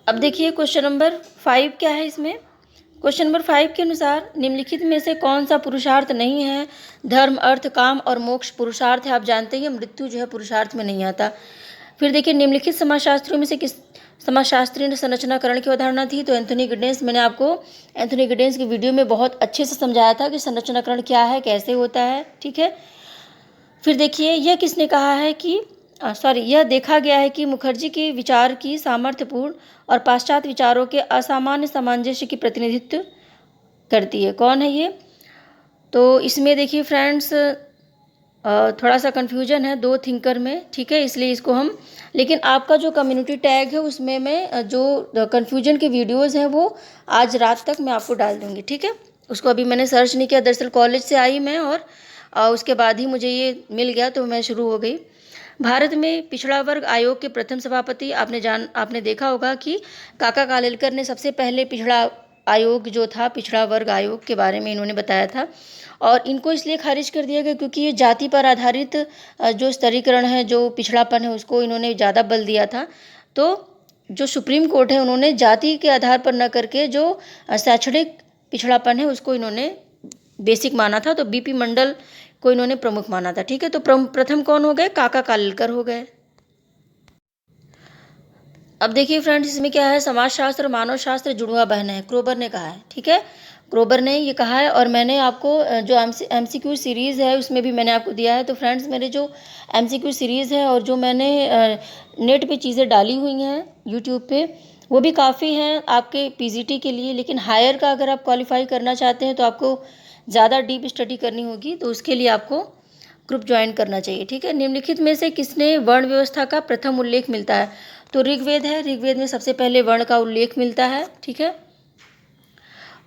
अब देखिए question number 5 क्या है इसमें। क्वेश्चन नंबर 5 के अनुसार निम्नलिखित में से कौन सा पुरुषार्थ नहीं है। धर्म, अर्थ, काम और मोक्ष पुरुषार्थ है। आप जानते हैं मृत्यु जो है पुरुषार्थ में नहीं आता। फिर देखिए निम्नलिखित समाजशास्त्रियों में से किस समाजशास्त्री ने संरचनाकरण की अवधारणा थी। तो एंथोनी गिडेंस। मैंने आपको एंथोनी गिडेंस की वीडियो में बहुत अच्छे से समझाया था कि संरचनाकरण क्या है, कैसे होता है, ठीक है। फिर देखिए यह किसने कहा है कि यह देखा गया है कि मुखर्जी के विचार की सामर्थ्यपूर्ण और पाश्चात्य विचारों के असामान्य सामंजस्य की प्रतिनिधित्व करती है। कौन है ये? तो इसमें देखिए फ्रेंड्स थोड़ा सा कन्फ्यूजन है दो थिंकर में, ठीक है, इसलिए इसको हम, लेकिन आपका जो कम्युनिटी टैग है उसमें मैं जो कन्फ्यूजन के वीडियोस हैं वो आज रात तक मैं आपको डाल दूँगी, ठीक है। उसको अभी मैंने सर्च नहीं किया, दरअसल कॉलेज से आई मैं और उसके बाद ही मुझे ये मिल गया तो मैं शुरू हो गई। भारत में पिछड़ा वर्ग आयोग के प्रथम सभापति आपने देखा होगा कि काका कालेलकर ने सबसे पहले पिछड़ा आयोग जो था, पिछड़ा वर्ग आयोग के बारे में इन्होंने बताया था और इनको इसलिए खारिज कर दिया गया क्योंकि ये जाति पर आधारित जो स्तरीकरण है, जो पिछड़ापन है, उसको इन्होंने ज़्यादा बल दिया था। तो जो सुप्रीम कोर्ट है उन्होंने जाति के आधार पर न करके जो शैक्षणिक पिछड़ापन है उसको इन्होंने बेसिक माना था। तो बीपी मंडल को इन्होंने प्रमुख माना था, ठीक है। तो प्रथम कौन हो गए? काका कालेलकर हो गए। अब देखिए फ्रेंड्स इसमें क्या है, समाजशास्त्र मानव शास्त्र जुड़वा बहन है, क्रोबर ने कहा है, ठीक है। क्रोबर ने ये कहा है और मैंने आपको जो एमसीक्यू सीरीज़ है उसमें भी मैंने आपको दिया है। तो फ्रेंड्स मेरे जो एमसीक्यू सीरीज़ है और जो मैंने नेट पे चीज़ें डाली हुई हैं यूट्यूब पे, वो भी काफ़ी हैं आपके पीजीटी के लिए, लेकिन हायर का अगर आप क्वालिफाई करना चाहते हैं तो आपको ज़्यादा डीप स्टडी करनी होगी, तो उसके लिए आपको ग्रुप ज्वाइन करना चाहिए, ठीक है। निम्नलिखित में से किसने वर्ण व्यवस्था का प्रथम उल्लेख मिलता है? तो ऋग्वेद है, ऋग्वेद में सबसे पहले वर्ण का उल्लेख मिलता है, ठीक है।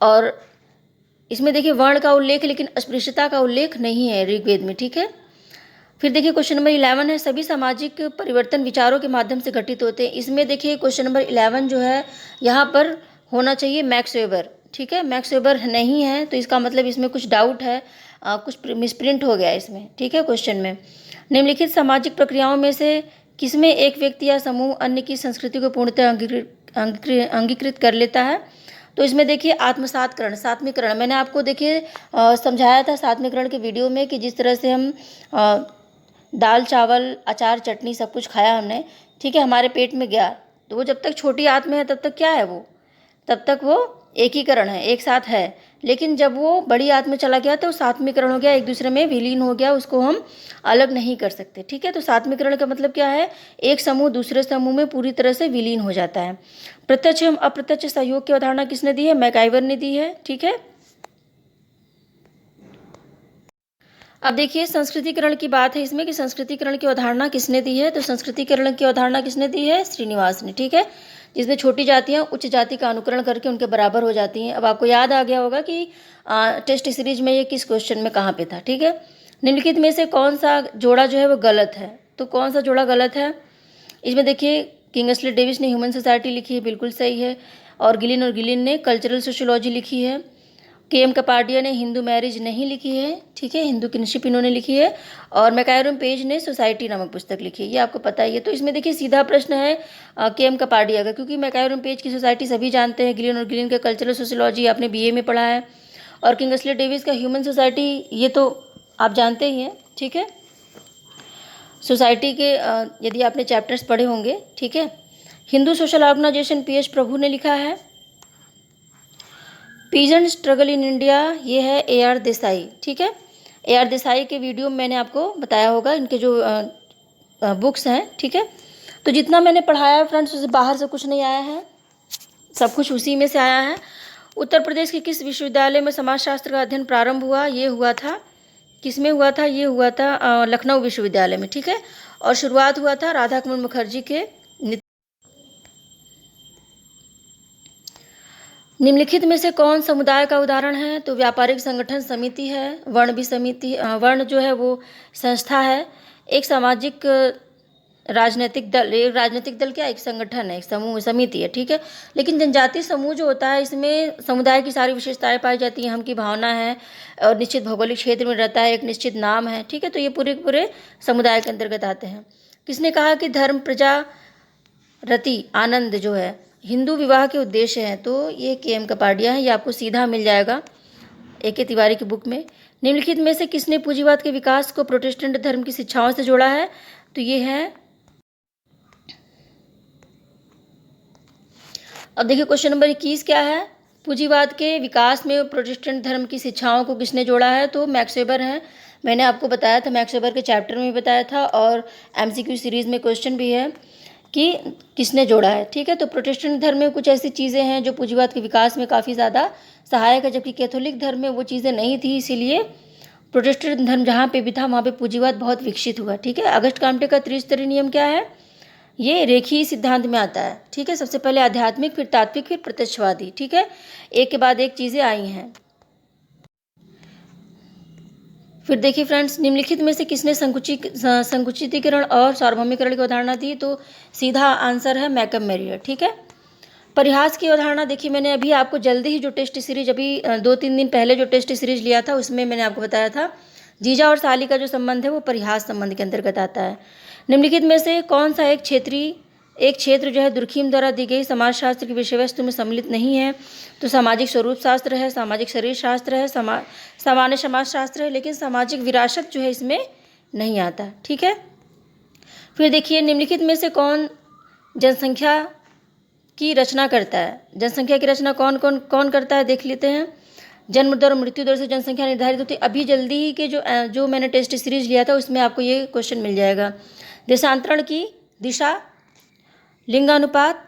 और इसमें देखिए वर्ण का उल्लेख लेकिन अस्पृश्यता का उल्लेख नहीं है ऋग्वेद में, ठीक है। फिर देखिए क्वेश्चन नंबर 11 है, सभी सामाजिक परिवर्तन विचारों के माध्यम से घटित होते हैं। इसमें देखिए क्वेश्चन नंबर 11 जो है यहाँ पर होना चाहिए मैक्स वेबर, ठीक है। मैक्स वेबर नहीं है तो इसका मतलब इसमें कुछ डाउट है, कुछ मिसप्रिंट हो गया है इसमें, ठीक है। क्वेश्चन में निम्नलिखित सामाजिक प्रक्रियाओं में से किसमें एक व्यक्ति या समूह अन्य की संस्कृति को पूर्णतः अंगीकृत कर लेता है? तो इसमें देखिए आत्मसातकरण, सात्मीकरण, मैंने आपको देखिए समझाया था सात्मीकरण के वीडियो में कि जिस तरह से हम दाल चावल अचार चटनी सब कुछ खाया हमने, ठीक है, हमारे पेट में गया, तो वो जब तक छोटी आत्मा है तब तक क्या है वो, तब तक वो एकीकरण है, एक साथ है। लेकिन जब वो बड़ी आत्मा चला गया तो सात्मीकरण हो गया, एक दूसरे में विलीन हो गया, उसको हम अलग नहीं कर सकते, ठीक है। तो सात्मीकरण का मतलब क्या है? एक समूह दूसरे समूह में पूरी तरह से विलीन हो जाता है। प्रत्यक्ष एवं अप्रत्यक्ष सहयोग की अवधारणा किसने दी है? मैकाइवर ने दी है, ठीक है। अब देखिए संस्कृतिकरण की बात है इसमें कि संस्कृतिकरण की अवधारणा किसने दी है? तो संस्कृतिकरण की अवधारणा किसने दी है? श्रीनिवास ने, ठीक है। जिसमें छोटी जातियाँ उच्च जाति का अनुकरण करके उनके बराबर हो जाती हैं। अब आपको याद आ गया होगा कि टेस्ट सीरीज में ये किस क्वेश्चन में कहाँ पे था, ठीक है। निम्नलिखित में से कौन सा जोड़ा जो है वो गलत है? तो कौन सा जोड़ा गलत है? इसमें देखिए किंगस्ले डेविस ने ह्यूमन सोसाइटी लिखी है, बिल्कुल सही है। और गिलिन ने कल्चरल सोशियोलॉजी लिखी है। केएम कपाडिया ने हिंदू मैरिज नहीं लिखी है, ठीक है, हिंदू किनशिप इन्होंने लिखी है। और मैकायरम पेज ने सोसाइटी नामक पुस्तक लिखी है, ये आपको पता ही है। तो इसमें देखिए सीधा प्रश्न है केएम कपाडिया का, क्योंकि मैकायरम पेज की सोसाइटी सभी जानते हैं, गिलिन का कल्चरल सोशियोलॉजी आपने बीए में पढ़ा है, और किंगस्ले डेविस का ह्यूमन सोसाइटी ये तो आप जानते ही हैं, ठीक है। सोसाइटी के यदि आपने चैप्टर्स पढ़े होंगे, ठीक है। हिंदू सोशल ऑर्गेनाइजेशन पीएच प्रभु ने लिखा है। पीजेंट स्ट्रगल इन इंडिया ये है AR देसाई, ठीक है। AR देसाई के वीडियो में मैंने आपको बताया होगा इनके जो बुक्स हैं, ठीक है। तो जितना मैंने पढ़ाया है फ्रेंड्स उसे बाहर से कुछ नहीं आया है, सब कुछ उसी में से आया है। उत्तर प्रदेश के किस विश्वविद्यालय में समाजशास्त्र का अध्ययन प्रारंभ हुआ? ये हुआ था, किस में हुआ था? ये हुआ था लखनऊ विश्वविद्यालय में, ठीक है। और शुरुआत हुआ था राधा कमल मुखर्जी के। निम्नलिखित में से कौन समुदाय का उदाहरण है? तो व्यापारिक संगठन समिति है, वर्ण भी समिति, वर्ण जो है वो संस्था है, एक सामाजिक राजनीतिक दल, एक राजनीतिक दल क्या, एक संगठन है, एक समूह समिति है, ठीक है। लेकिन जनजातीय समूह जो होता है इसमें समुदाय की सारी विशेषताएं पाई जाती हैं, हम की भावना है और निश्चित भौगोलिक क्षेत्र में रहता है, एक निश्चित नाम है, ठीक है। तो ये पूरे समुदाय के अंतर्गत आते हैं। किसने कहा कि धर्म प्रजा रति आनंद जो है हिंदू विवाह के उद्देश्य हैं, तो ये के.एम. कपाडिया है, ये आपको सीधा मिल जाएगा ए.के. तिवारी की बुक में। निम्नलिखित में से किसने पूंजीवाद के विकास को प्रोटेस्टेंट धर्म की शिक्षाओं से जोड़ा है? तो ये है, अब देखिए क्वेश्चन नंबर 21 क्या है, पूंजीवाद के विकास में प्रोटेस्टेंट धर्म की शिक्षाओं को किसने जोड़ा है? तो मैक्स वेबर है। मैंने आपको बताया था, मैक्स वेबर के चैप्टर में भी बताया था, और एमसीक्यू सीरीज़ में क्वेश्चन भी है कि किसने जोड़ा है। ठीक है, तो प्रोटेस्टेंट धर्म में कुछ ऐसी चीज़ें हैं जो पूंजीवाद के विकास में काफ़ी ज़्यादा सहायक है, जबकि कैथोलिक धर्म में वो चीज़ें नहीं थी, इसीलिए प्रोटेस्टेंट धर्म जहाँ पे भी था वहाँ पे पूंजीवाद बहुत विकसित हुआ। ठीक है, अगस्ट काम्टे का त्रिस्तरीय नियम क्या है? ये रेखीय सिद्धांत में आता है। ठीक है, सबसे पहले आध्यात्मिक, फिर तात्विक, फिर प्रत्यक्षवादी। ठीक है, एक के बाद एक चीज़ें आई हैं। फिर देखिए फ्रेंड्स, निम्नलिखित में से किसने संकुचितीकरण और सार्वभौमिकरण की अवधारणा दी? तो सीधा आंसर है मैकम मेरियर। ठीक है, परिहास की अवधारणा देखिए, मैंने अभी आपको जल्दी ही जो टेस्ट सीरीज अभी 2-3 दिन पहले जो टेस्ट सीरीज लिया था उसमें मैंने आपको बताया था, जीजा और साली का जो संबंध है वो परिहास संबंध के अंतर्गत आता है। निम्नलिखित में से कौन सा एक क्षेत्र जो है दुर्खीम द्वारा दी गई समाजशास्त्र की विषय वस्तु में सम्मिलित नहीं है? तो सामाजिक स्वरूप शास्त्र है, सामाजिक शरीर शास्त्र है, सामान्य समाजशास्त्र है, लेकिन सामाजिक विरासत जो है इसमें नहीं आता। ठीक है, फिर देखिए निम्नलिखित में से कौन जनसंख्या की रचना करता है? जनसंख्या की रचना कौन करता है, देख लेते हैं। जन्म दर और मृत्यु दर से जनसंख्या निर्धारित होती है। अभी जल्दी ही के जो मैंने टेस्ट सीरीज लिया था उसमें आपको ये क्वेश्चन मिल जाएगा। देशांतरण की दिशा, लिंगानुपात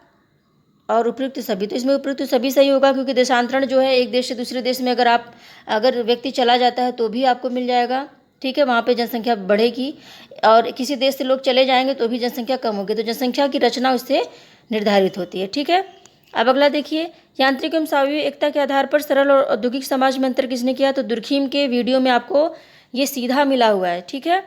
और उपयुक्त सभी। तो इसमें उपयुक्त सभी सही होगा, क्योंकि देशांतरण जो है एक देश से दूसरे देश में अगर व्यक्ति चला जाता है तो भी आपको मिल जाएगा। ठीक है, वहाँ पे जनसंख्या बढ़ेगी, और किसी देश से लोग चले जाएंगे तो भी जनसंख्या कम होगी। तो जनसंख्या की रचना उससे निर्धारित होती है। ठीक है, अब अगला देखिए, यांत्रिक एवं स्वाभाविक एकता के आधार पर सरल और औद्योगिक समाज में अंतर किसने किया? तो दुर्खीम के वीडियो में आपको ये सीधा मिला हुआ है। ठीक है,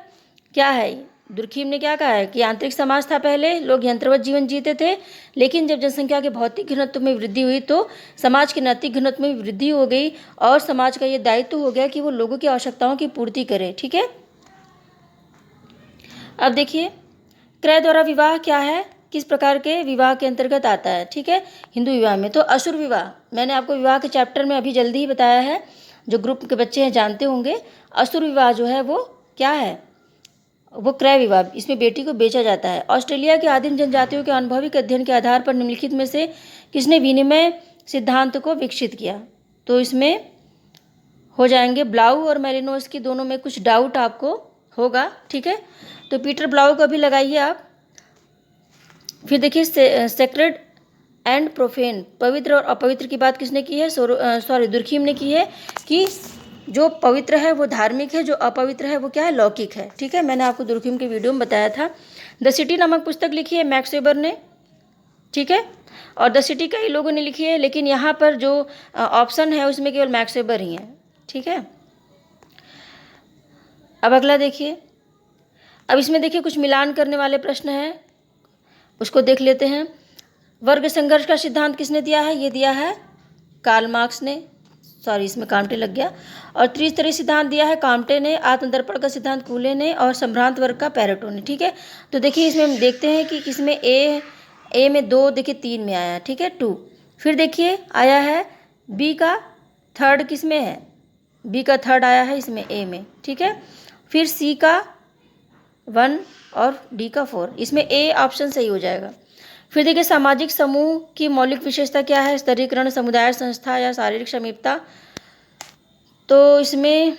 क्या है, दुर्खीम ने क्या कहा है कि यांत्रिक समाज था, पहले लोग यंत्रवत जीवन जीते थे, लेकिन जब जनसंख्या के भौतिक घनत्व में वृद्धि हुई तो समाज के नैतिक घनत्व में वृद्धि हो गई, और समाज का ये दायित्व हो गया कि वो लोगों की आवश्यकताओं की पूर्ति करे। ठीक है, अब देखिए, क्रय द्वारा विवाह क्या है, किस प्रकार के विवाह के अंतर्गत आता है? ठीक है, हिंदू विवाह में। तो असुर विवाह, मैंने आपको विवाह के चैप्टर में अभी जल्दी ही बताया है, जो ग्रुप के बच्चे हैं जानते होंगे। असुर विवाह जो है वो क्या है? वो क्रय विवाह, इसमें बेटी को बेचा जाता है। ऑस्ट्रेलिया के आदिम जनजातियों के अनुभविक अध्ययन के आधार पर निम्नलिखित में से किसने विनिमय सिद्धांत को विकसित किया? तो इसमें हो जाएंगे ब्लाउ और मेलिनोस्की, दोनों में कुछ डाउट आपको होगा। ठीक है, तो पीटर ब्लाउ को भी लगाइए आप। फिर देखिए, सेक्रेड एंड प्रोफेन, पवित्र और अपवित्र की बात किसने की है? दुर्खीम ने की है कि जो पवित्र है वो धार्मिक है, जो अपवित्र है वो क्या है? लौकिक है। ठीक है, मैंने आपको दुर्खीम के वीडियो में बताया था। द सिटी नामक पुस्तक लिखी है मैक्स वेबर ने। ठीक है, और द सिटी कई लोगों ने लिखी है, लेकिन यहाँ पर जो ऑप्शन है उसमें केवल मैक्स वेबर ही है। ठीक है, अब अगला देखिए, अब इसमें देखिए कुछ मिलान करने वाले प्रश्न हैं, उसको देख लेते हैं। वर्ग संघर्ष का सिद्धांत किसने दिया है? ये दिया है कार्ल मार्क्स ने, सॉरी इसमें काम्टे लग गया। और त्रिस्तरीय सिद्धांत दिया है काम्टे ने, आत्मदर्पण का सिद्धांत कूले ने, और संभ्रांत वर्ग का पैरेटो ने। ठीक है, तो देखिए इसमें हम देखते हैं कि किसमें ए में 2, देखिए 3 में आया। ठीक है, 2। फिर देखिए आया है बी का थर्ड, किसमें है? बी का थर्ड आया है इसमें ए में। ठीक है, फिर सी का 1 और डी का 4, इसमें ए ऑप्शन सही हो जाएगा। फिर देखिए, सामाजिक समूह की मौलिक विशेषता क्या है? स्तरीकरण, समुदाय, संस्था या शारीरिक समीपता। तो इसमें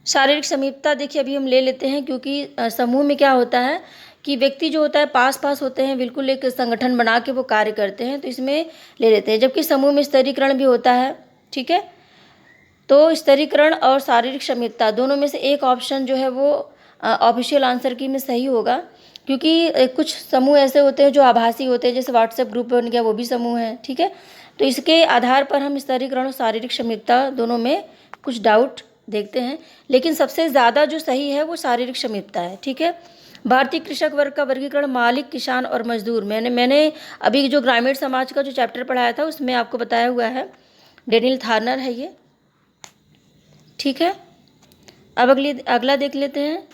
शारीरिक समीपता देखिए अभी हम ले लेते हैं, क्योंकि समूह में क्या होता है कि व्यक्ति जो होता है पास होते हैं, बिल्कुल एक संगठन बना के वो कार्य करते हैं, तो इसमें ले लेते हैं। जबकि समूह में स्तरीकरण भी होता है। ठीक है, तो स्तरीकरण और शारीरिक समीपता दोनों में से एक ऑप्शन जो है वो ऑफिशियल आंसर की में सही होगा, क्योंकि कुछ समूह ऐसे होते हैं जो आभासी होते हैं, जैसे व्हाट्सएप ग्रुप बन गया, वो भी समूह है। ठीक है, तो इसके आधार पर हम स्तरीकरण और शारीरिक समीपता दोनों में कुछ डाउट देखते हैं, लेकिन सबसे ज़्यादा जो सही है वो शारीरिक समीपता है। ठीक है, भारतीय कृषक वर्ग का वर्गीकरण मालिक, किसान और मजदूर, मैंने अभी जो ग्रामीण समाज का जो चैप्टर पढ़ाया था उसमें आपको बताया हुआ है, डेनियल थार्नर है ये। ठीक है, अब अगला देख लेते हैं।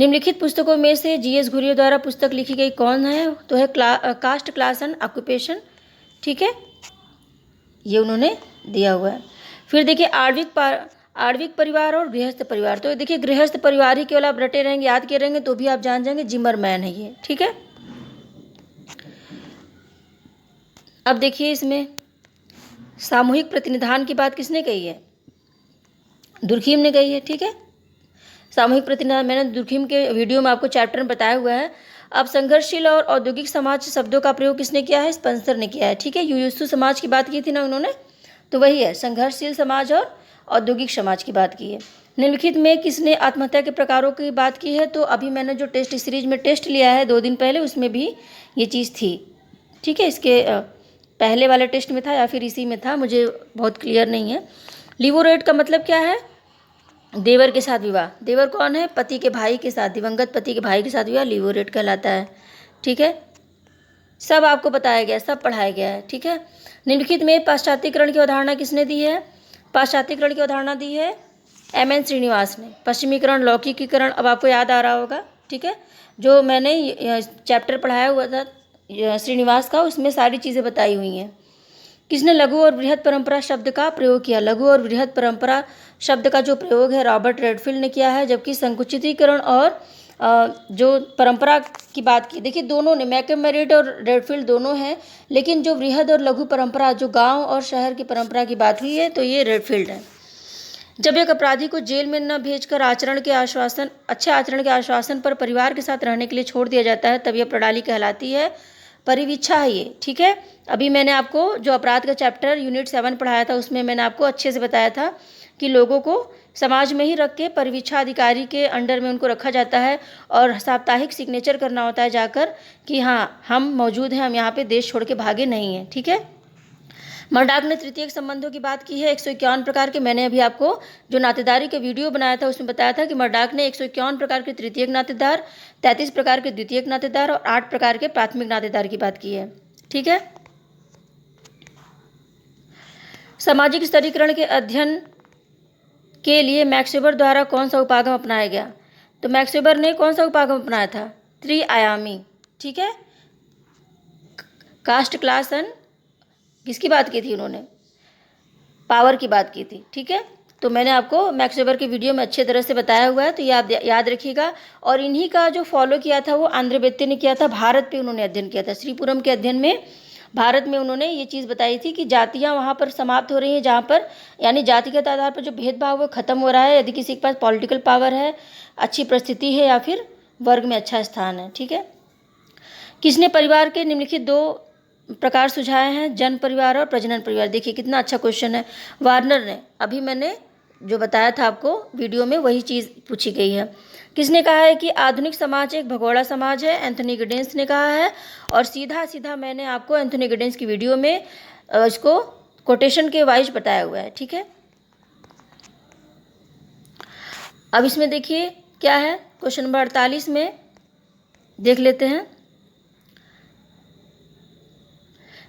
निम्नलिखित पुस्तकों में से जीएस घुरिया द्वारा पुस्तक लिखी गई कौन है? तो है कास्ट क्लास एंड ऑक्यूपेशन। ठीक है, ये उन्होंने दिया हुआ है। फिर देखिए आणविक परिवार और गृहस्थ परिवार। तो देखिए गृहस्थ परिवार ही केवल आप रटे रहेंगे, याद किए रहेंगे तो भी आप जान जाएंगे, जिमरमैन है ये। ठीक है, अब देखिए इसमें सामूहिक प्रतिनिधान की बात किसने कही है? दुर्खीम ने कही है। ठीक है, सामूहिक प्रतिनिधान मैंने दुर्खीम के वीडियो में आपको चैप्टर में बताया हुआ है। अब संघर्षशील और औद्योगिक समाज शब्दों का प्रयोग किसने किया है? स्पेंसर ने किया है। ठीक है, युयुत्सु समाज की बात की थी ना उन्होंने, तो वही है, संघर्षशील समाज और औद्योगिक समाज की बात की है। निम्नलिखित में किसने आत्महत्या के प्रकारों की बात की है? तो अभी मैंने जो टेस्ट सीरीज में टेस्ट लिया है 2 दिन पहले, उसमें भी ये चीज़ थी। ठीक है, इसके पहले वाले टेस्ट में था या फिर इसी में था, मुझे बहुत क्लियर नहीं है। लिवोरेट का मतलब क्या है? देवर के साथ विवाह। देवर कौन है? पति के भाई के साथ, दिवंगत पति के भाई के साथ विवाह लिवोरेट कहलाता है। ठीक है, सब आपको बताया गया, सब पढ़ाया गया है। ठीक है, निम्नलिखित में पाश्चात्यकरण की अवधारणा किसने दी है? पाश्चात्यकरण की अवधारणा दी है एम.एन. श्रीनिवास ने। पश्चिमीकरण, लौकिकीकरण, अब आपको याद आ रहा होगा। ठीक है, जो मैंने चैप्टर पढ़ाया हुआ था श्रीनिवास का, उसमें सारी चीज़ें बताई हुई हैं। किसने लघु और बृहद परंपरा शब्द का प्रयोग किया? लघु और बृहद परंपरा शब्द का जो प्रयोग है रॉबर्ट रेडफील्ड ने किया है, जबकि संकुचितीकरण और जो परंपरा की बात की, देखिए दोनों ने, मैकमेरिट और रेडफील्ड दोनों हैं, लेकिन जो बृहद और लघु परंपरा, जो गांव और शहर की परंपरा की बात हुई है, तो ये रेडफील्ड है। जब एक अपराधी को जेल में न भेजकर अच्छे आचरण के आश्वासन पर परिवार के साथ रहने के लिए छोड़ दिया जाता है, तब यह प्रणाली कहलाती है परिवीक्षा है ये। ठीक है, अभी मैंने आपको जो अपराध का चैप्टर यूनिट 7 पढ़ाया था, उसमें मैंने आपको अच्छे से बताया था कि लोगों को समाज में ही रख के परिवीक्षा अधिकारी के अंडर में उनको रखा जाता है और साप्ताहिक सिग्नेचर करना होता है जाकर कि हाँ हम मौजूद हैं, हम यहाँ पे देश छोड़ के भागे नहीं हैं। ठीक है, मर्डाक ने तृतीयक संबंधों की बात की है 151 प्रकार के। मैंने अभी आपको जो नातेदारी के वीडियो बनाया था उसमें बताया था कि मर्डाक ने 151 प्रकार के तृतीयक नातेदार, 33 प्रकार के द्वितीयक नातेदार और 8 प्रकार के प्राथमिक नातेदार की बात की है। ठीक है, सामाजिक स्तरीकरण के अध्ययन के लिए मैक्स वेबर द्वारा कौन सा उपागम अपनाया गया? तो मैक्स वेबर ने कौन सा उपागम अपनाया था? त्रिआयामी। ठीक है, कास्ट क्लास एंड किसकी बात की थी उन्होंने? पावर की बात की थी। ठीक है, तो मैंने आपको मैक्स वेबर के वीडियो में अच्छे तरह से बताया हुआ है, तो ये आप याद रखिएगा। और इन्हीं का जो फॉलो किया था वो आंद्रे बेत्ते ने किया था। भारत पे उन्होंने अध्ययन किया था। श्रीपुरम के अध्ययन में भारत में उन्होंने ये चीज़ बताई थी कि जातियाँ वहाँ पर समाप्त हो रही हैं, जहाँ पर यानी जातिगत आधार पर जो भेदभाव वो खत्म हो रहा है, यदि किसी के पास पॉलिटिकल पावर है, अच्छी परिस्थिति है या फिर वर्ग में अच्छा स्थान है। ठीक है, किसने परिवार के निम्नलिखित 2 प्रकार सुझाए हैं? जन परिवार और प्रजनन परिवार। देखिए कितना अच्छा क्वेश्चन है, वार्नर ने। अभी मैंने जो बताया था आपको वीडियो में वही चीज़ पूछी गई है। किसने कहा है कि आधुनिक समाज एक भगोड़ा समाज है? एंथनी गिडेंस ने कहा है। और सीधा सीधा मैंने आपको एंथनी गिडेंस की वीडियो में इसको कोटेशन के वाइज बताया हुआ है। ठीक है, अब इसमें देखिए क्या है, क्वेश्चन नंबर 48 में देख लेते हैं।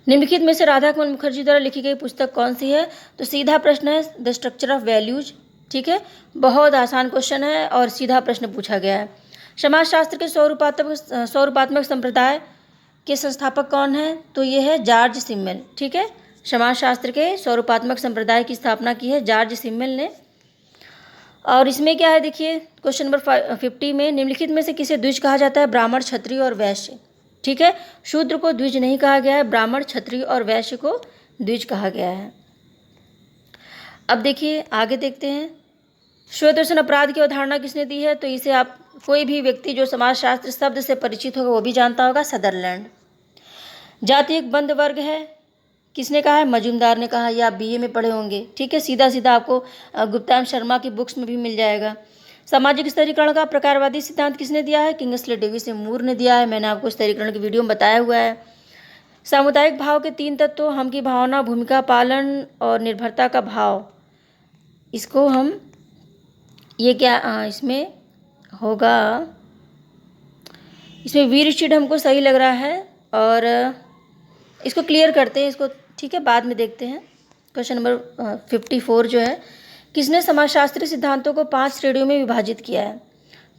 निम्नलिखित में से राधाकमल मुखर्जी द्वारा लिखी गई पुस्तक कौन सी है? तो सीधा प्रश्न है, द स्ट्रक्चर ऑफ वैल्यूज। ठीक है, बहुत आसान क्वेश्चन है और सीधा प्रश्न पूछा गया है। समाजशास्त्र के स्वरूपात्मक संप्रदाय के संस्थापक कौन है? तो ये है जॉर्ज सिमेल। ठीक है, समाजशास्त्र के स्वरूपात्मक संप्रदाय की स्थापना की है जॉर्ज सिमेल ने। और इसमें क्या है देखिए, क्वेश्चन नंबर 50 में निम्नलिखित में से किसे द्विज कहा जाता है? ब्राह्मण, क्षत्रिय और वैश्य। ठीक है, शूद्र को द्विज नहीं कहा गया है, ब्राह्मण, क्षत्रिय और वैश्य को द्विज कहा गया है। अब देखिए आगे देखते हैं, श्वेतदर्शन अपराध की अवधारणा किसने दी है? तो इसे आप कोई भी व्यक्ति जो समाजशास्त्र शब्द से परिचित होगा वो भी जानता होगा, सदरलैंड। जाति एक बंद वर्ग है, किसने कहा है? मजूमदार ने कहा। या आप बीए में पढ़े होंगे। ठीक है, सीधा सीधा आपको गुप्ता शर्मा की बुक्स में भी मिल जाएगा। सामाजिक स्तरीकरण का प्रकारवादी सिद्धांत किसने दिया है? किंग्सले डेविस मूर ने दिया है। मैंने आपको स्तरीकरण की वीडियो में बताया हुआ है। सामुदायिक भाव के 3 तत्व, हम की भावना, भूमिका पालन और निर्भरता का भाव, इसको हम ये क्या इसमें होगा, इसमें वीरशिड हमको सही लग रहा है और इसको क्लियर करते हैं इसको। ठीक है, बाद में देखते हैं। क्वेश्चन नंबर 54 जो है, किसने समाजशास्त्री सिद्धांतों को 5 श्रेणियों में विभाजित किया है?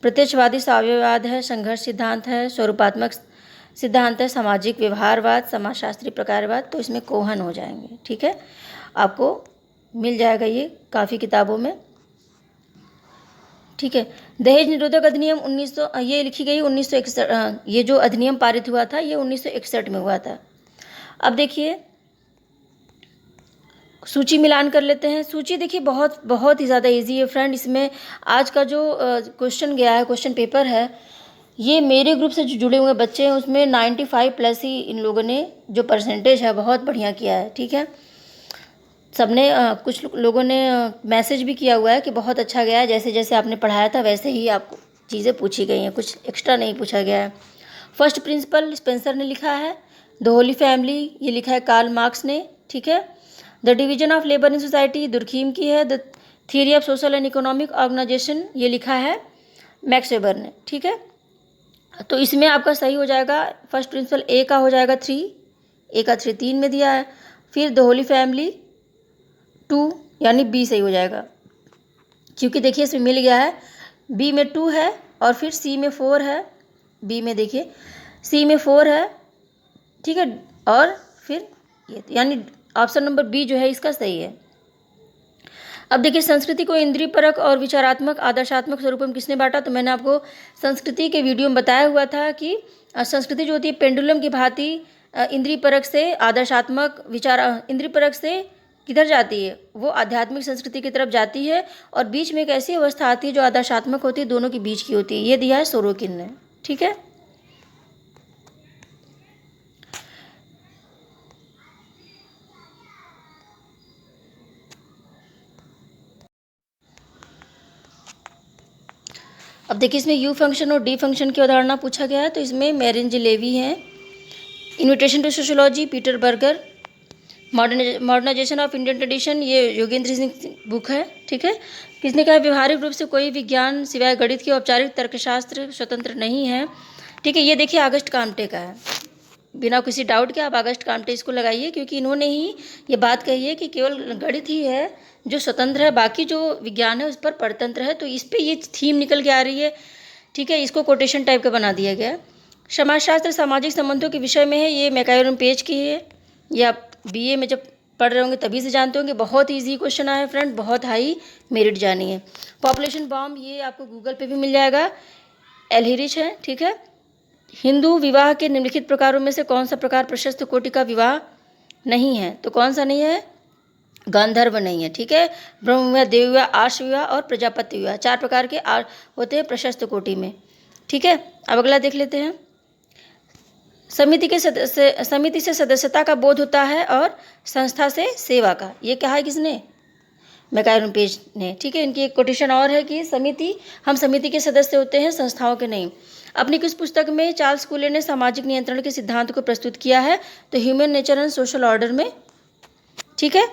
प्रत्यक्षवादी साम्यवाद है, संघर्ष सिद्धांत है, स्वरूपात्मक सिद्धांत है, सामाजिक व्यवहारवाद, समाजशास्त्री प्रकारवाद। तो इसमें कोहन हो जाएंगे। ठीक है, आपको मिल जाएगा ये काफ़ी किताबों में। ठीक है, दहेज निरोधक अधिनियम 1900 ये लिखी गई 1961। ये जो अधिनियम पारित हुआ था ये 1961 में हुआ था। अब देखिए सूची मिलान कर लेते हैं। सूची देखिए बहुत बहुत ही ज़्यादा इजी है फ्रेंड। इसमें आज का जो क्वेश्चन गया है, क्वेश्चन पेपर है, ये मेरे ग्रुप से जो जुड़े हुए बच्चे हैं उसमें 95 प्लस ही इन लोगों ने जो परसेंटेज है बहुत बढ़िया किया है। ठीक है, सबने कुछ लोगों ने मैसेज भी किया हुआ है कि बहुत अच्छा गया है, जैसे जैसे आपने पढ़ाया था वैसे ही आपको चीज़ें पूछी गई हैं, कुछ एक्स्ट्रा नहीं पूछा गया है। फर्स्ट प्रिंसिपल स्पेंसर ने लिखा है। द होली फैमिली ये लिखा है कार्ल मार्क्स ने। ठीक है, the division of labour in society Durkheim की है। The theory of social and economic organisation ये लिखा है मैक्स वेबर ने। ठीक है, तो इसमें आपका सही हो जाएगा फर्स्ट प्रिंसिपल ए का हो जाएगा 3, ए का 3 3 में दिया है। फिर द होली फैमिली 2 यानी बी सही हो जाएगा, क्योंकि देखिए इसमें मिल गया है बी में 2 है और फिर सी में 4 है। बी में देखिए सी में 4 है। ठीक है, और फिर ये यानी ऑप्शन नंबर बी जो है इसका सही है। अब देखिए संस्कृति को इंद्रिय परक और विचारात्मक आदर्शात्मक स्वरूप में किसने बांटा। तो मैंने आपको संस्कृति के वीडियो में बताया हुआ था कि संस्कृति जो होती है पेंडुलम की भांति इंद्रिय परक से आदर्शात्मक विचार, इंद्रिय परक से किधर जाती है, वो आध्यात्मिक संस्कृति की तरफ जाती है, और बीच में एक ऐसी अवस्था आती है जो आदर्शात्मक होती है, दोनों के बीच की होती है। ये दिया है सोरोकिन ने। ठीक है, अब देखिए इसमें यू फंक्शन और डी फंक्शन की अवधारणा पूछा गया है। तो इसमें मैरिन जिलेवी है। Invitation to sociology Peter Berger. Modernisation of Indian tradition ये योगेंद्र सिंह बुक है। ठीक है, किसने कहा व्यवहारिक रूप से कोई विज्ञान सिवाय गणित के औपचारिक तर्कशास्त्र स्वतंत्र नहीं है। ठीक है, ये देखिए अगस्त काम्टे का है। बिना किसी डाउट के आप अगस्त काम्टे इसको लगाइए, क्योंकि इन्होंने ही ये बात कही है कि केवल गणित ही है जो स्वतंत्र है, बाकी जो विज्ञान है उस पर परतंत्र है। तो इस पर ये थीम निकल के आ रही है। ठीक है, इसको कोटेशन टाइप का बना दिया गया है। समाजशास्त्र सामाजिक संबंधों के विषय में है। ये मैकायरन पेज की है। ये आप बीए में जब पढ़ रहे होंगे तभी से जानते होंगे। बहुत ईजी क्वेश्चन आया फ्रेंड, बहुत हाई मेरिट जानी है। पॉपुलेशन बॉम्ब ये आपको गूगल पे भी मिल जाएगा, एलहिरिच है। ठीक है, हिंदू विवाह के निम्नलिखित प्रकारों में से कौन सा प्रकार प्रशस्त कोटि का विवाह नहीं है। तो कौन सा नहीं है, गांधर्व नहीं है। ठीक है, ब्रह्म विवाह, देव विवाह, आर्ष विवाह और प्रजापति विवाह, 4 प्रकार के होते हैं प्रशस्त कोटि में। ठीक है, अब अगला देख लेते हैं। समिति से सदस्यता का बोध होता है और संस्था से सेवा का। ये कहा है किसने, मैकायरन पेज ने। ठीक है, इनकी एक कोटेशन और है कि हम समिति के सदस्य होते हैं, संस्थाओं के नहीं। अपनी किस पुस्तक में चार्ल्स कूले ने सामाजिक नियंत्रण के सिद्धांत को प्रस्तुत किया है। तो human nature and social order में। ठीक है,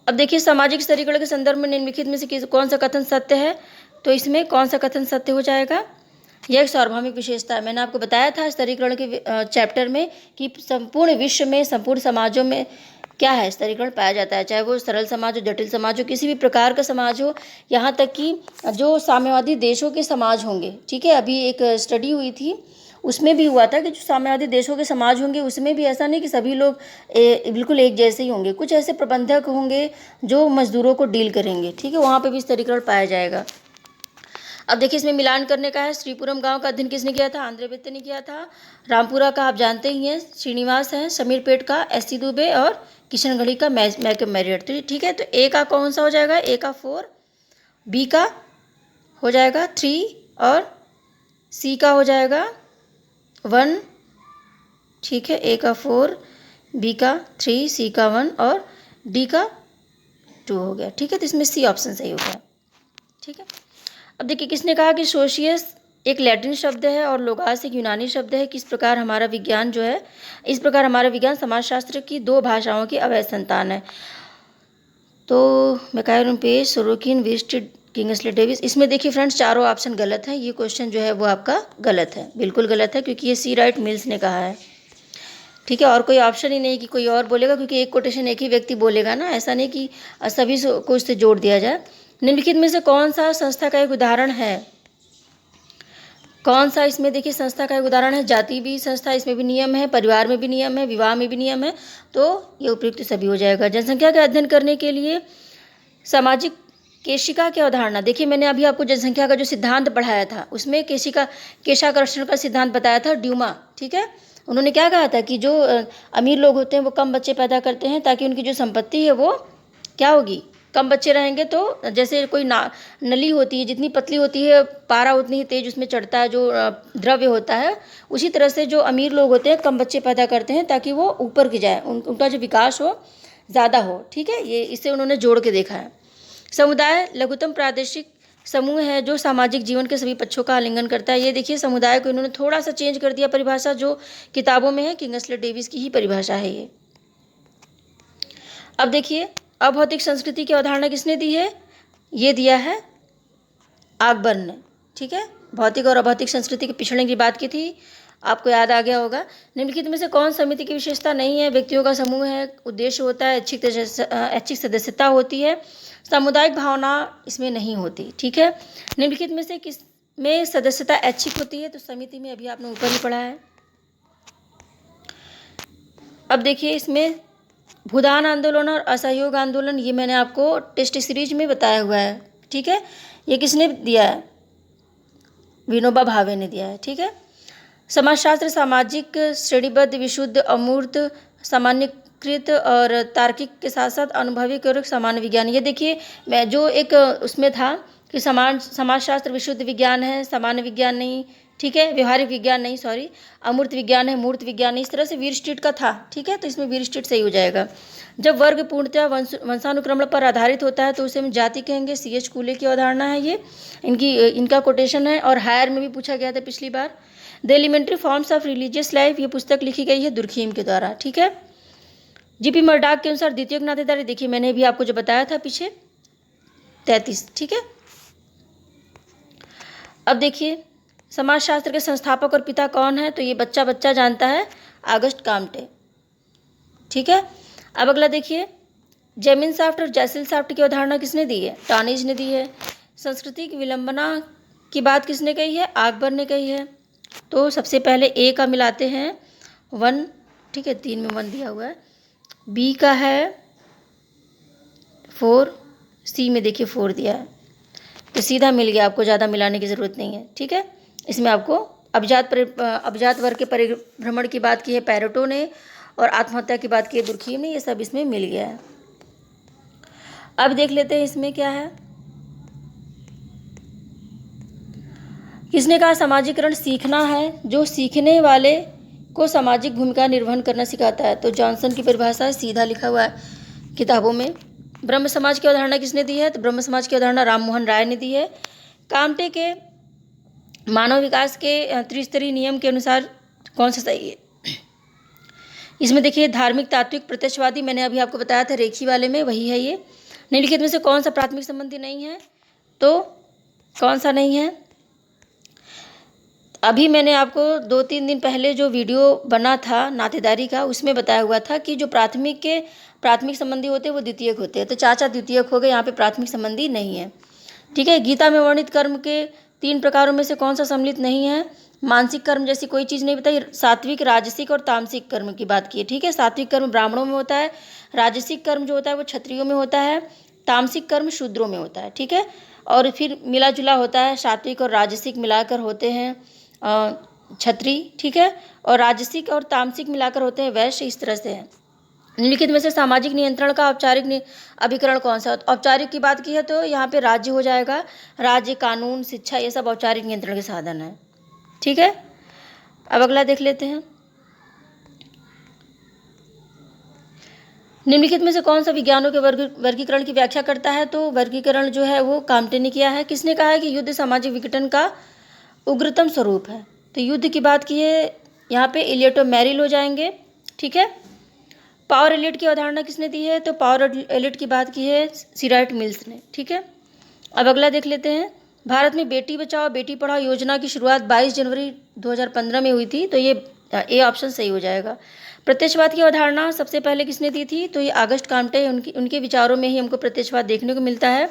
अब देखिए सामाजिक स्तरीकरण के संदर्भ में निम्नलिखित में से कौन सा कथन सत्य है। तो इसमें कौन सा कथन सत्य हो जाएगा, यह एक सार्वभौमिक विशेषता है। मैंने आपको बताया था स्तरीकरण के चैप्टर में कि संपूर्ण विश्व में, संपूर्ण समाजों में क्या है, स्तरीकरण पाया जाता है, चाहे वो सरल समाज हो, जटिल समाज हो, किसी भी प्रकार का समाज हो, यहाँ तक कि जो साम्यवादी देशों के समाज होंगे। ठीक है, अभी एक स्टडी हुई थी उसमें भी हुआ था कि जो साम्यवादी देशों के समाज होंगे उसमें भी ऐसा नहीं कि सभी लोग बिल्कुल एक जैसे ही होंगे, कुछ ऐसे प्रबंधक होंगे जो मजदूरों को डील करेंगे। ठीक है, वहाँ पे भी स्तरीकरण पाया जाएगा। अब देखिए इसमें मिलान करने का है। श्रीपुरम गांव का अध्ययन किसने किया था, आंद्रे बेत्ते ने किया था। रामपुरा का आप जानते ही हैं, श्रीनिवास हैं। समीरपेट का एस सी दुबे और किशनगढ़ी का मैकम मैरियट। तो ठीक है, तो ए का कौन सा हो जाएगा, ए का 4, बी का हो जाएगा 3 और सी का हो जाएगा 1। ठीक है, ए का 4, बी का 3, सी का 1 और डी का 2 हो गया। ठीक है, तो इसमें सी ऑप्शन सही हो गया। ठीक है, अब देखिए किसने कहा कि सोशियस एक लैटिन शब्द है और लोगास एक यूनानी शब्द है। किस प्रकार हमारा विज्ञान जो है, इस प्रकार हमारा विज्ञान समाजशास्त्र की 2 भाषाओं की अवैध संतान है। तो मैकायरन पेज, सोरोकिन, विस्टिड, किंग्सले डेविस। इसमें देखिए फ्रेंड्स चारों ऑप्शन गलत हैं। ये क्वेश्चन जो है वो आपका गलत है, बिल्कुल गलत है, क्योंकि ये सी राइट मिल्स ने कहा है। ठीक है, और कोई ऑप्शन ही नहीं कि कोई और बोलेगा, क्योंकि एक कोटेशन एक ही व्यक्ति बोलेगा ना, ऐसा नहीं कि सभी को उससे जोड़ दिया जाए। निम्नलिखित में से कौन सा संस्था का एक उदाहरण है? कौन सा इसमें देखिए संस्था का एक उदाहरण है? जाति भी संस्था, इसमें भी नियम है, परिवार में भी नियम है, विवाह में भी नियम है, तो ये उपयुक्त सभी हो जाएगा। जनसंख्या का अध्ययन करने के लिए सामाजिक केशिका की अवधारणा, देखिए मैंने अभी आपको जनसंख्या का जो सिद्धांत पढ़ाया था उसमें केशाकर्षण का सिद्धांत बताया था ड्यूमा, ठीक है। उन्होंने क्या कहा था कि जो अमीर लोग होते हैं वो कम बच्चे पैदा करते हैं ताकि उनकी जो संपत्ति है वो क्या होगी, कम बच्चे रहेंगे। तो जैसे कोई नली होती है, जितनी पतली होती है पारा उतनी ही तेज उसमें चढ़ता है, जो द्रव्य होता है, उसी तरह से जो अमीर लोग होते हैं कम बच्चे पैदा करते हैं ताकि वो ऊपर की जाए, उनका जो विकास हो ज़्यादा हो, ठीक है। ये इससे उन्होंने जोड़ के देखा है। समुदाय लघुत्तम प्रादेशिक समूह है जो सामाजिक जीवन के सभी पक्षों का आलिंगन करता है। ये देखिए समुदाय को इन्होंने थोड़ा सा चेंज कर दिया परिभाषा, जो किताबों में है, किंगस्ले डेविस की ही परिभाषा है ये। अब देखिए अभौतिक संस्कृति की अवधारणा किसने दी है? ये दिया है आकबर ने, ठीक है। भौतिक और अभौतिक संस्कृति के पिछड़ने की बात की थी, आपको याद आ गया होगा। निम्नलिखित में से कौन समिति की विशेषता नहीं है? व्यक्तियों का समूह है, उद्देश्य होता है, ऐच्छिक सदस्यता होती है, सामुदायिक भावना इसमें नहीं होती, ठीक है। निम्नलिखित में से किस में सदस्यता ऐच्छिक होती है? तो समिति में, अभी आपने ऊपर ही पढ़ा है। अब देखिए इसमें भूदान आंदोलन और असहयोग आंदोलन, ये मैंने आपको टेस्ट सीरीज में बताया हुआ है, ठीक है। ये किसने दिया है? विनोबा भावे ने दिया है, ठीक है। समाजशास्त्र सामाजिक श्रेणीबद्ध विशुद्ध अमूर्त सामान्यकृत और तार्किक के साथ साथ अनुभविक और सामान्य विज्ञान। ये देखिए मैं जो एक उसमें था कि समाजशास्त्र विशुद्ध विज्ञान है, सामान्य विज्ञान नहीं, ठीक है, व्यवहारिक विज्ञान नहीं, सॉरी, अमूर्त विज्ञान है, मूर्त विज्ञान नहीं, इस तरह से वीरस्ट्रीट का था, ठीक है। तो इसमें वीरस्ट्रीट सही हो जाएगा। जब वर्ग पूर्णतः वंशानुक्रमण पर आधारित होता है तो उसे हम जाति कहेंगे। C.H. कूले की अवधारणा है ये, इनका कोटेशन है, और हायर में भी पूछा गया था पिछली बार। The elementary forms of religious life, ये पुस्तक लिखी गई है दुर्खीम के द्वारा, ठीक है। G.P. मर्डॉक के अनुसार द्वितीयक नातेदारी, देखिए मैंने भी आपको जो बताया था पीछे 33, ठीक है। अब देखिए समाजशास्त्र के संस्थापक और पिता कौन है? तो ये बच्चा जानता है, ऑगस्ट काम्टे, ठीक है। अब अगला देखिए जेमिन साफ्ट और जैसिल साफ्ट की अवधारणा किसने दी है? टानीज ने दी है। संस्कृति की विलंबना की बात किसने कही है? अकबर ने कही है। तो सबसे पहले ए का मिलाते हैं 1, ठीक है, 3 में 1 दिया हुआ है, बी का है 4, सी में देखिए 4 दिया है, तो सीधा मिल गया, आपको ज़्यादा मिलाने की ज़रूरत नहीं है, ठीक है। इसमें आपको अभिजात वर्ग के परिभ्रमण की बात की है पैरेटो ने, और आत्महत्या की बात की है दुर्खीम ने, ये सब इसमें मिल गया है। अब देख लेते हैं इसमें क्या है। किसने कहा सामाजिकरण सीखना है, जो सीखने वाले को सामाजिक भूमिका निर्वहन करना सिखाता है। तो जॉनसन की परिभाषा है, सीधा लिखा हुआ है किताबों में। ब्रह्म समाज की अवधारणा किसने दी है? तो ब्रह्म समाज की अवधारणा राम मोहन राय ने दी है। काम्टे के मानव विकास के त्रिस्तरीय नियम के अनुसार कौन सा सही है? इसमें देखिए धार्मिक, तात्विक, प्रत्यक्षवादी, मैंने अभी आपको बताया था रेखी वाले में, वही है ये। निम्नलिखित में से कौन सा प्राथमिक संबंधी नहीं है? तो कौन सा नहीं है? अभी मैंने आपको 2-3 दिन पहले जो वीडियो बना था नातेदारी का, उसमें बताया हुआ था कि जो प्राथमिक संबंधी होते हैं वो द्वितीयक होते हैं। तो चाचा द्वितीयक हो गए, यहाँ पे प्राथमिक संबंधी नहीं है, ठीक है। गीता में वर्णित कर्म के 3 प्रकारों में से कौन सा सम्मिलित नहीं है? मानसिक कर्म जैसी कोई चीज़ नहीं बताई। सात्विक, राजसिक और तामसिक कर्म की बात की है, ठीक है। सात्विक कर्म ब्राह्मणों में होता है, राजसिक कर्म जो होता है वो क्षत्रियों में होता है, तामसिक कर्म शूद्रों में होता है, ठीक है। और फिर मिला जुला होता है, सात्विक और राजसिक मिलाकर होते हैं क्षत्रिय, ठीक है, और राजसिक और तामसिक मिलाकर होते हैं वैश्य, इस तरह से है। निम्नलिखित में से सामाजिक नियंत्रण का औपचारिक अभिकरण कौन सा? औपचारिक की बात की है तो यहाँ पे राज्य हो जाएगा, राज्य, कानून, शिक्षा, ये सब औपचारिक नियंत्रण के साधन है, ठीक है। अब अगला देख लेते हैं। निम्नलिखित में से कौन सा विज्ञानों के वर्गीकरण की व्याख्या करता है? तो वर्गीकरण जो है वो काम्टे ने किया है। किसने कहा है कि युद्ध सामाजिक विघटन का उग्रतम स्वरूप है? तो युद्ध की बात की है यहाँ पे इलियट और मैरिल हो जाएंगे, ठीक है। पावर एलिट की अवधारणा किसने दी है? तो पावर एलिट की बात की है सिराइट मिल्स ने, ठीक है। अब अगला देख लेते हैं। भारत में बेटी बचाओ बेटी पढ़ाओ योजना की शुरुआत 22 जनवरी 2015 में हुई थी, तो ये ए ऑप्शन सही हो जाएगा। प्रत्यक्षवाद की अवधारणा सबसे पहले किसने दी थी? तो ये ऑगस्ट काम्टे, उनके विचारों में ही हमको प्रत्यक्षवाद देखने को मिलता है।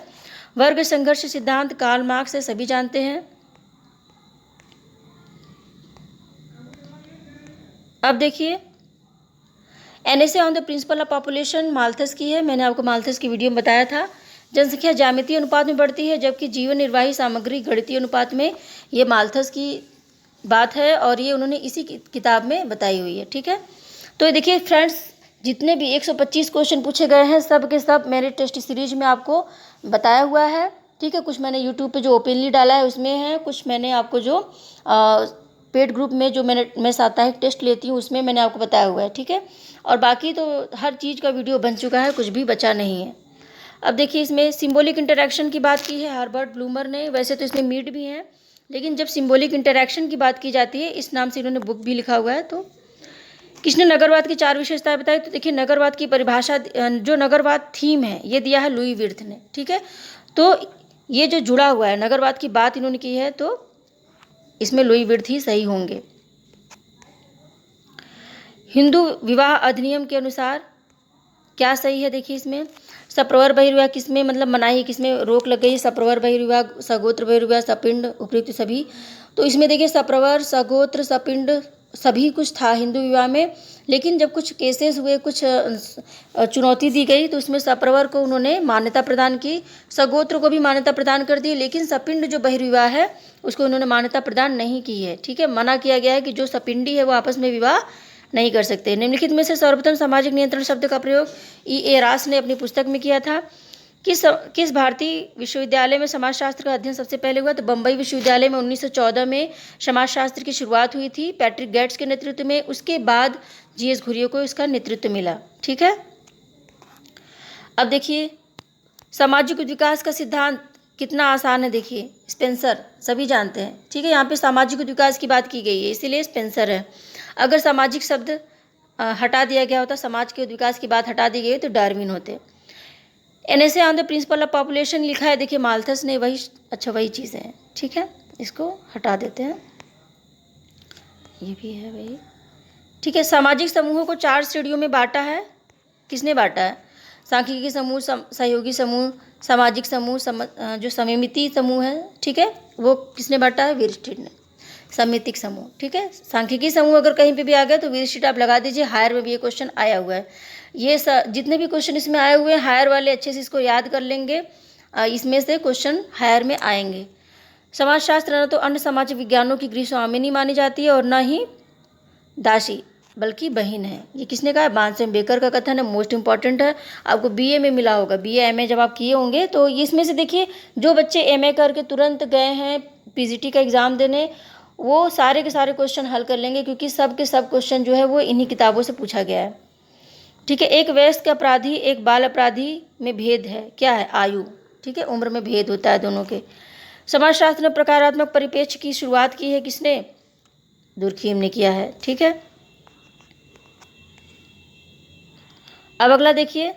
वर्ग संघर्ष सिद्धांत कार्ल मार्क्स है, सभी जानते हैं। अब देखिए NSA on the principle of population Malthus की है, मैंने आपको माल्थस की वीडियो में बताया था। जनसंख्या ज्यामितीय अनुपात में बढ़ती है जबकि जीवन निर्वाही सामग्री गणितीय अनुपात में, ये माल्थस की बात है और ये उन्होंने इसी किताब में बताई हुई है। ठीक है, तो ये देखिए फ्रेंड्स, जितने भी 125 क्वेश्चन पूछे गए हैं सब के सब मेरे टेस्ट सीरीज में आपको बताया हुआ है। ठीक है, कुछ मैंने यूट्यूब पे जो ओपनली डाला है उसमें है, कुछ मैंने आपको जो पेड ग्रुप में जो मैं साप्ताहिक टेस्ट लेती हूँ उसमें मैंने आपको बताया हुआ है। ठीक है, और बाकी तो हर चीज़ का वीडियो बन चुका है, कुछ भी बचा नहीं है। अब देखिए इसमें सिंबॉलिक इंटरैक्शन की बात की है हर्बर्ट ब्लूमर ने, वैसे तो इसमें मीट भी हैं, लेकिन जब सिंबॉलिक इंटरैक्शन की बात की जाती है इस नाम से इन्होंने बुक भी लिखा हुआ है। तो किसने नगरवाद की 4 विशेषताएं बताई? तो देखिए नगरवाद की परिभाषा, जो नगरवाद थीम है ये दिया है लुई विर्थ ने। ठीक है, तो ये जो जुड़ा हुआ है नगरवाद की बात इन्होंने की है, तो इसमें लुई विर्थ ही सही होंगे। हिंदू विवाह अधिनियम के अनुसार क्या सही है? देखिए इसमें सप्रवर बहिर्विवाह किसमें मतलब मनाही, किसमें रोक लग गई? सप्रवर बहिर्विवाह, सगोत्र बहिर्विवाह, सपिंड, उपयुक्त सभी। तो इसमें देखिए सप्रवर, सगोत्र, सपिंड सभी कुछ था हिंदू विवाह में, लेकिन जब कुछ केसेस हुए, कुछ चुनौती दी गई तो उसमें सप्रवर को उन्होंने मान्यता प्रदान की, सगोत्र को भी मान्यता प्रदान कर दी, लेकिन सपिंड जो बहिर्विवाह है उसको उन्होंने मान्यता प्रदान नहीं की है। ठीक है, मना किया गया है कि जो सपिंडी है वो आपस में विवाह नहीं कर सकते। निम्नलिखित में से सर्वप्रथम सामाजिक नियंत्रण शब्द का प्रयोग E.A. रास ने अपनी पुस्तक में किया था। किस भारतीय विश्वविद्यालय में समाजशास्त्र का अध्ययन सबसे पहले हुआ? तो बम्बई विश्वविद्यालय में 1914 में समाजशास्त्र की शुरुआत हुई थी पैट्रिक गेट्स के नेतृत्व में, उसके बाद G.S. घुरियो को इसका नेतृत्व मिला। ठीक है, अब देखिए सामाजिक विकास का सिद्धांत कितना आसान है, देखिए स्पेंसर सभी जानते हैं। ठीक है, यहाँ पे सामाजिक विकास की बात की गई है इसीलिए स्पेंसर है। अगर सामाजिक शब्द हटा दिया गया होता, समाज के विकास की बात हटा दी गई तो डार्विन होते। NSA on the principle of population लिखा है, देखिए माल्थस ने, वही अच्छा वही चीज़ें हैं। ठीक है, इसको हटा देते हैं, ये भी है भाई। ठीक है, सामाजिक समूहों को 4 श्रेणियों में बांटा है, किसने बांटा है? सांख्यिकी समूह, सहयोगी समूह, सामाजिक समूह, जो समिति समूह है, ठीक है, वो किसने बांटा है? वीरस्ट्रीट ने। समितिक समूह, ठीक है, सांख्यिकी समूह अगर कहीं पे भी आ गया तो वीरस्ट्रीट आप लगा दीजिए, हायर में भी ये क्वेश्चन आया हुआ है। ये जितने भी क्वेश्चन इसमें आए हुए हैं हायर वाले अच्छे से इसको याद कर लेंगे, इसमें से क्वेश्चन हायर में आएंगे। समाजशास्त्र न तो अन्य सामाजिक विज्ञानों की गृह स्वामिनी मानी जाती है और न ही दासी बल्कि बहन है। ये किसने कहा है? बांसम बेकर का कथन है, मोस्ट इंपॉर्टेंट है, आपको बीए में मिला होगा, बीए एमए जब आप किए होंगे तो इसमें से देखिए जो बच्चे एमए करके तुरंत गए हैं पीजीटी का एग्ज़ाम देने, वो सारे के सारे क्वेश्चन हल कर लेंगे क्योंकि सब के सब क्वेश्चन जो है वो इन्हीं किताबों से पूछा गया है। ठीक है, एक वयस्क अपराधी एक बाल अपराधी में भेद है, क्या है? आयु। ठीक है, उम्र में भेद होता है दोनों के। समाजशास्त्र ने प्रकारात्मक परिप्रेक्ष्य की शुरुआत की है, किसने? दुर्खीम ने किया है। ठीक है, अब अगला देखिए,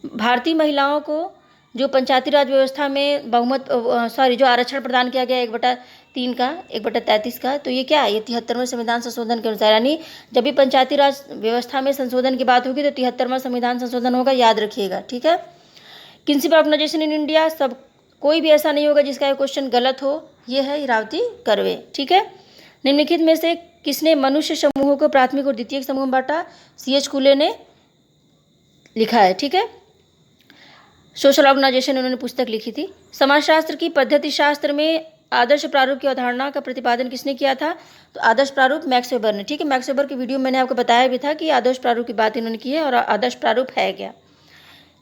भारतीय महिलाओं को जो पंचायती राज व्यवस्था में बहुमत जो आरक्षण प्रदान किया गया 1/3 का 1/33 का, तो ये क्या है? ये 73वें संविधान संशोधन के अनुसार, यानी जब भी पंचायती राज व्यवस्था में संशोधन की बात होगी तो 73वां संविधान संशोधन होगा, याद रखिएगा। ठीक है, प्रिंसिपल ऑर्गेनाइजेशन इन इंडिया, सब कोई भी ऐसा नहीं होगा जिसका ये क्वेश्चन गलत हो, ये है इरावती कर्वे। ठीक है, निम्नलिखित में से किसने मनुष्य समूहों को प्राथमिक और द्वितीयक समूह में बांटा? C.H. कुले ने लिखा है। ठीक है, सोशल ऑर्गेनाइजेशन उन्होंने पुस्तक लिखी थी। समाजशास्त्र की पद्धति शास्त्र में आदर्श प्रारूप की अवधारणा का प्रतिपादन किसने किया था? तो आदर्श प्रारूप मैक्स वेबर ने। ठीक है, मैक्स वेबर की वीडियो मैंने आपको बताया भी था कि आदर्श प्रारूप की बात इन्होंने की है और आदर्श प्रारूप है क्या।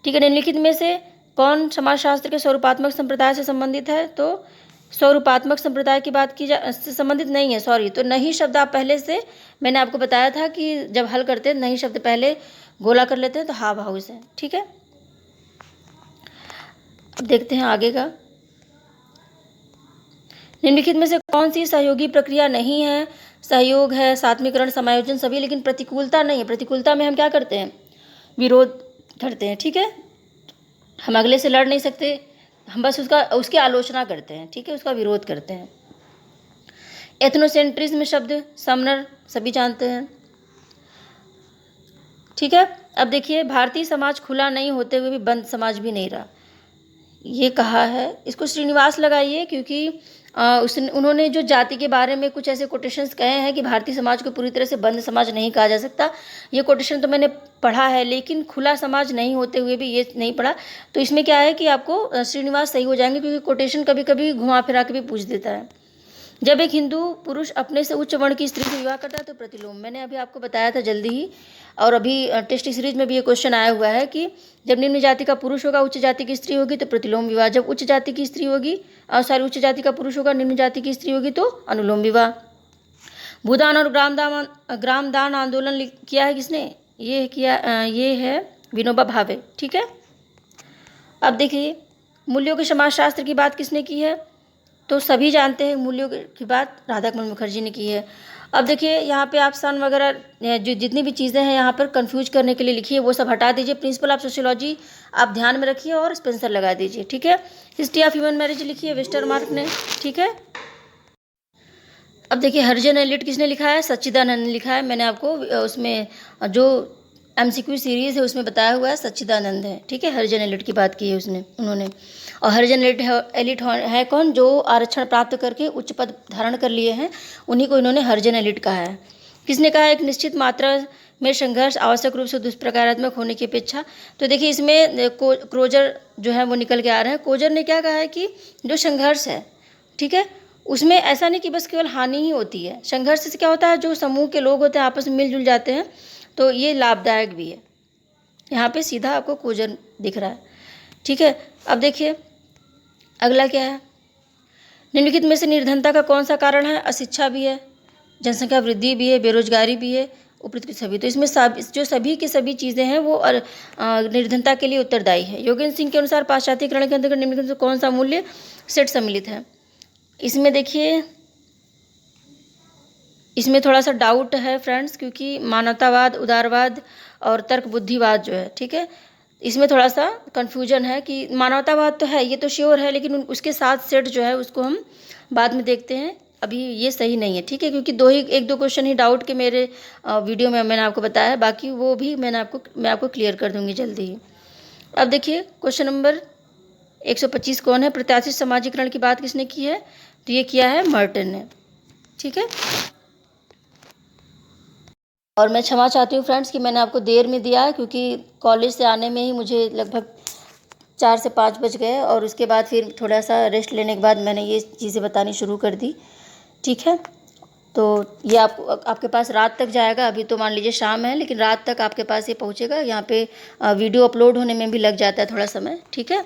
ठीक है, निम्नलिखित में से कौन समाजशास्त्र के स्वरूपात्मक संप्रदाय से संबंधित है? तो स्वरूपात्मक संप्रदाय की बात की से संबंधित नहीं है, सॉरी। तो नहीं शब्द आप पहले से मैंने आपको बताया था कि जब हल करते हैं नहीं शब्द पहले गोला कर लेते हैं तो हाव हाउ से। ठीक है, अब देखते हैं आगे का। निम्नलिखित में से कौन सी सहयोगी प्रक्रिया नहीं है? सहयोग है, सात्मीकरण, समायोजन सभी, लेकिन प्रतिकूलता नहीं है। प्रतिकूलता में हम क्या करते हैं? विरोध करते हैं। ठीक है, हम अगले से लड़ नहीं सकते, हम बस उसकी आलोचना करते हैं। ठीक है, उसका विरोध करते हैं। एथनोसेंट्रिज्म शब्द समनर सभी जानते हैं। ठीक है, अब देखिए भारतीय समाज खुला नहीं होते हुए भी बंद समाज भी नहीं रहा, ये कहा है, इसको श्रीनिवास लगाइए क्योंकि उन्होंने जो जाति के बारे में कुछ ऐसे कोटेशंस कहे हैं कि भारतीय समाज को पूरी तरह से बंद समाज नहीं कहा जा सकता। ये कोटेशन तो मैंने पढ़ा है, लेकिन खुला समाज नहीं होते हुए भी ये नहीं पढ़ा। तो इसमें क्या है कि आपको श्रीनिवास सही हो जाएंगे, क्योंकि कोटेशन कभी कभी घुमा फिरा के भी पूछ देता है। जब एक हिंदू पुरुष अपने से उच्च वर्ण की स्त्री से विवाह करता है तो प्रतिलोम, मैंने अभी आपको बताया था जल्दी ही, और अभी टेस्ट सीरीज में भी ये क्वेश्चन आया हुआ है कि जब निम्न जाति का पुरुष होगा उच्च जाति की स्त्री होगी तो प्रतिलोम विवाह, जब उच्च जाति की स्त्री होगी उच्च जाति का पुरुष होगा निम्न जाति की स्त्री होगी तो अनुलोम विवाह। भूदान और ग्रामदान आंदोलन किया है किसने? ये किया, ये है विनोबा भावे। ठीक है, अब देखिए मूल्यों के समाजशास्त्र की बात किसने की है? तो सभी जानते हैं मूल्यों की बात राधाकमल मुखर्जी ने की है। अब देखिए यहाँ पे आप सन वगैरह जो जितनी भी चीज़ें हैं यहाँ पर कंफ्यूज करने के लिए लिखी है वो सब हटा दीजिए। प्रिंसिपल ऑफ सोशियोलॉजी आप ध्यान में रखिए और स्पेंसर लगा दीजिए। ठीक है, हिस्ट्री ऑफ ह्यूमन मैरिज लिखी है वेस्टरमार्क ने। ठीक है, अब देखिए हरिजन एलिट किसने लिखा है? सच्चिदानंद ने लिखा है। मैंने आपको उसमें जो MCQ सीरीज़ है उसमें बताया हुआ है सच्चिदानंद है। ठीक है, हरिजन एलिट की बात की है उन्होंने। और हरिजन एलिट है कौन? जो आरक्षण प्राप्त करके उच्च पद धारण कर लिए हैं, उन्हीं को इन्होंने हरिजन एलिट कहा है। किसने कहा? एक निश्चित मात्रा में संघर्ष आवश्यक रूप से दुष्प्रकारात्मक होने की अपेक्षा। तो देखिए इसमें क्रोजर जो है वो निकल के आ रहे हैं। क्रोजर ने क्या कहा है कि जो संघर्ष है, ठीक है, उसमें ऐसा नहीं कि बस केवल हानि ही होती है। संघर्ष से क्या होता है, जो समूह के लोग होते हैं आपस में मिलजुल जाते हैं तो ये लाभदायक भी है। यहाँ पे सीधा आपको क्रोजर दिख रहा है। ठीक है, अब देखिए अगला क्या है? निम्नलिखित में से निर्धनता का कौन सा कारण है? अशिक्षा भी है, जनसंख्या वृद्धि भी है, बेरोजगारी भी है, उपरोक्त सभी। तो इसमें जो सभी की सभी चीज़ें हैं वो निर्धनता के लिए उत्तरदायी है। योगेंद्र सिंह के अनुसार पाश्चात्यकरण के अंतर्गत निम्नलिखित में कौन सा मूल्य सेट सम्मिलित है? इसमें देखिए इसमें थोड़ा सा डाउट है फ्रेंड्स, क्योंकि मानवतावाद, उदारवाद और तर्क बुद्धिवाद जो है, ठीक है, इसमें थोड़ा सा कन्फ्यूजन है कि मानवतावाद तो है, ये तो श्योर है, लेकिन उसके साथ सेट जो है उसको हम बाद में देखते हैं, अभी ये सही नहीं है। ठीक है, क्योंकि एक दो क्वेश्चन ही डाउट के मेरे वीडियो में मैंने आपको बताया है, बाकी वो भी मैं आपको क्लियर कर दूँगी जल्दी ही। अब देखिए क्वेश्चन नंबर 125 कौन है? प्रत्याशित समाजीकरण की बात किसने की है? तो ये किया है मर्टन ने। ठीक है, और मैं क्षमा चाहती हूँ फ्रेंड्स कि मैंने आपको देर में दिया है, क्योंकि कॉलेज से आने में ही मुझे लगभग 4 से 5 बज गए, और उसके बाद फिर थोड़ा सा रेस्ट लेने के बाद मैंने ये चीज़ें बतानी शुरू कर दी। ठीक है, तो ये आपके पास रात तक जाएगा। अभी तो मान लीजिए शाम है, लेकिन रात तक आपके पास ये पहुँचेगा। यहाँ पे वीडियो अपलोड होने में भी लग जाता है थोड़ा समय। ठीक है,